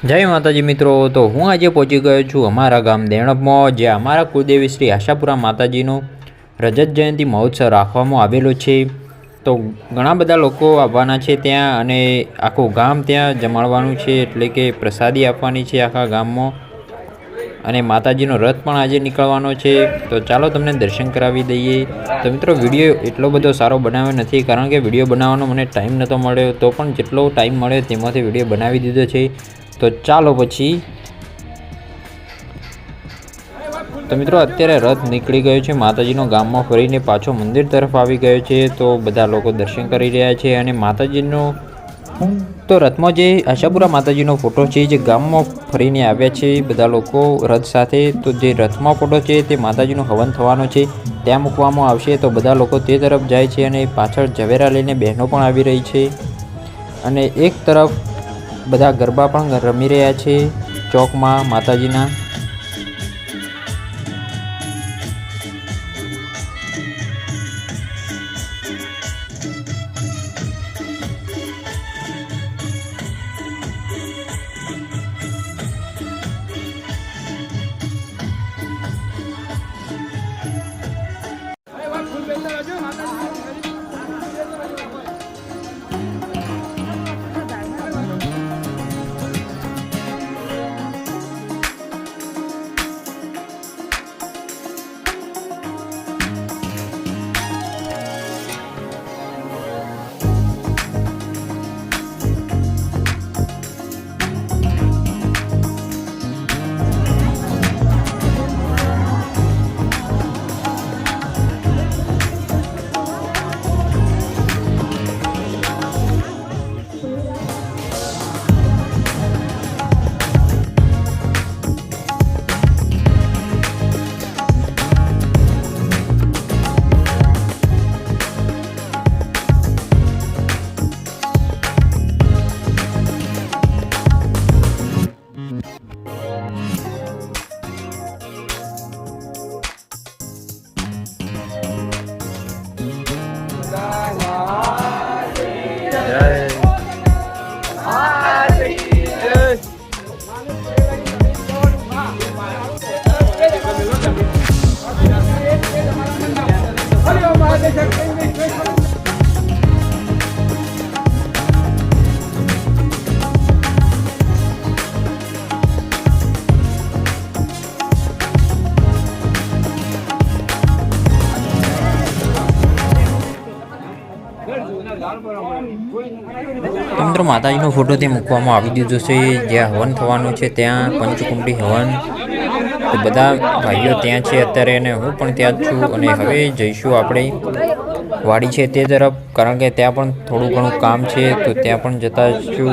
જય માતાજી મિત્રો, તો હું આજે પહોંચી ગયો છું અમારા ગામ દેણપમાં, જ્યાં અમારા કુળદેવી શ્રી આશાપુરા માતાજીનો રજત જયંતિ મહોત્સવ રાખવામાં આવેલો છે। તો ઘણા બધા લોકો આવવાના છે ત્યાં, અને આખું ગામ ત્યાં જમાડવાનું છે, એટલે કે પ્રસાદી આપવાની છે આખા ગામમાં। અને માતાજીનો રથ પણ આજે નીકળવાનો છે, તો ચાલો તમને દર્શન કરાવી દઈએ। તો મિત્રો, વિડીયો એટલો બધો સારો બનાવ્યો નથી, કારણ કે વિડીયો બનાવવાનો મને ટાઈમ નહોતો મળ્યો, તો પણ જેટલો ટાઈમ મળ્યો તેમાંથી વિડીયો બનાવી દીધો છે। તો ચાલો પછી। તો મિત્રો, અત્યારે રથ નીકળી ગયો છે માતાજીનો, ગામમાં ફરીને પાછો મંદિર તરફ આવી ગયો છે। તો બધા લોકો દર્શન કરી રહ્યા છે, અને માતાજીનો તો રથમાં જે આશાપુરા માતાજીનો ફોટો છે, જે ગામમાં ફરીને આવ્યા છે બધા લોકો રથ સાથે, તો જે રથમાં ફોટો છે તે માતાજીનો હવન થવાનો છે, ત્યાં મૂકવામાં આવશે। તો બધા લોકો તે તરફ જાય છે, અને પાછળ ઝવેરા લઈને બહેનો પણ આવી રહી છે, અને એક તરફ બધા ગરબા પણ રમી રહ્યા છે ચોકમાં માતાજીના। મિત્રો, માતાજીનો ફોટો ત્યાં મૂકવામાં આવી દીધો છે, જ્યાં હવન થવાનું છે ત્યાં પંચકુંડી હવન। તો બધા ભાઈઓ ત્યાં છે અત્યારે, અને હું પણ ત્યાં જ છું, અને હવે જઈશું આપણે વાડી છે તે તરફ, કારણ કે ત્યાં પણ થોડું ઘણું કામ છે, તો ત્યાં પણ જતા છું।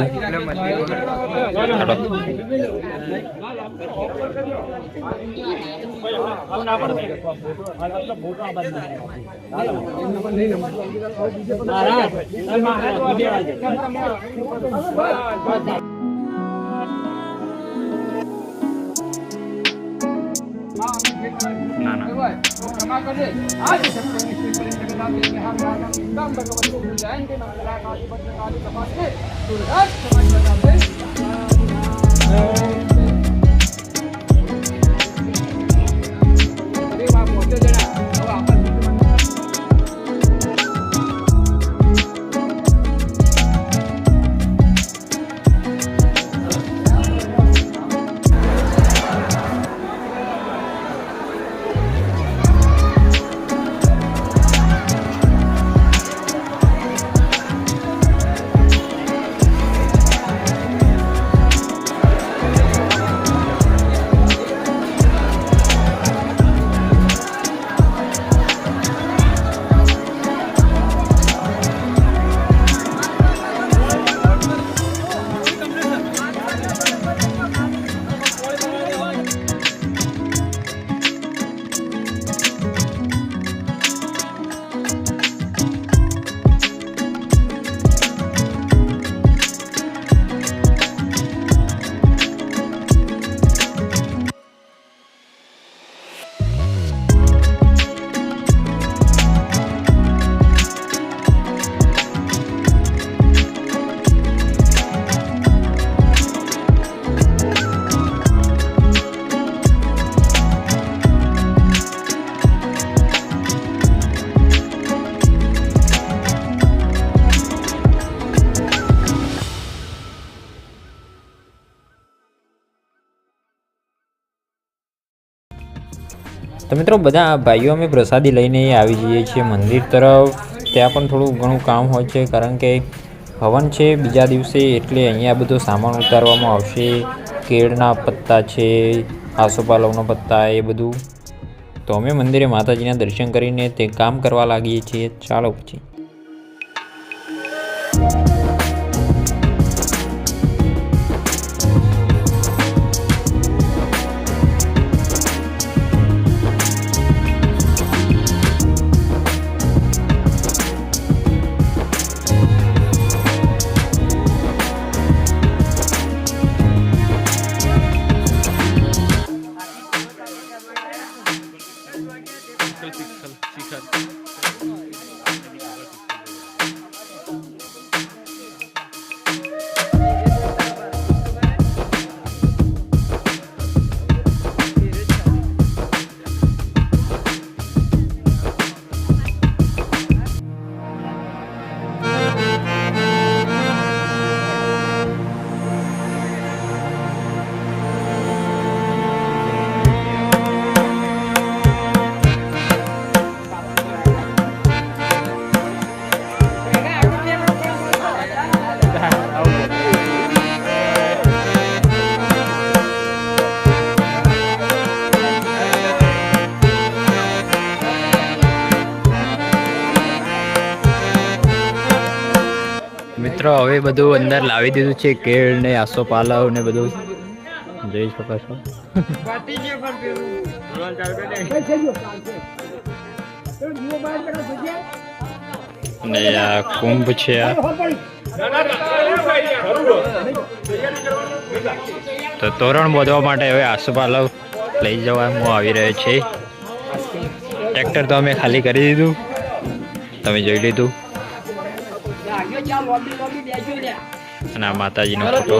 તો મિત્રો બધા ભાઈઓ અમે પ્રસાદી લઈને આવી જઈએ છીએ મંદિર તરફ. ત્યાં પણ થોડું ઘણું કામ હોય છે કારણ કે હવન છે બીજા દિવસે, એટલે અહીંયા બધો સામાન ઉતારવામાં આવશે. કેળના પત્તા છે, આસોપાલવના પત્તા, એ બધું. તો અમે મંદિરે માતાજીના દર્શન કરીને તે કામ કરવા લાગીએ છીએ. ચાલો પછી. મિત્રો હવે બધું અંદર લાવી દીધું છે, કેળ ને આસોપાલવ ને બધું જોઈ શકો છો. અને આ કુંભ છે. તો તોરણ બાંધવા માટે હવે આસોપાલવ લઈ જવામાં આવી રહ્યો છે. ટ્રેક્ટર તો અમે ખાલી કરી દીધું, તમે જોઈ લીધું. અને આ માતાજીનો ફોટો.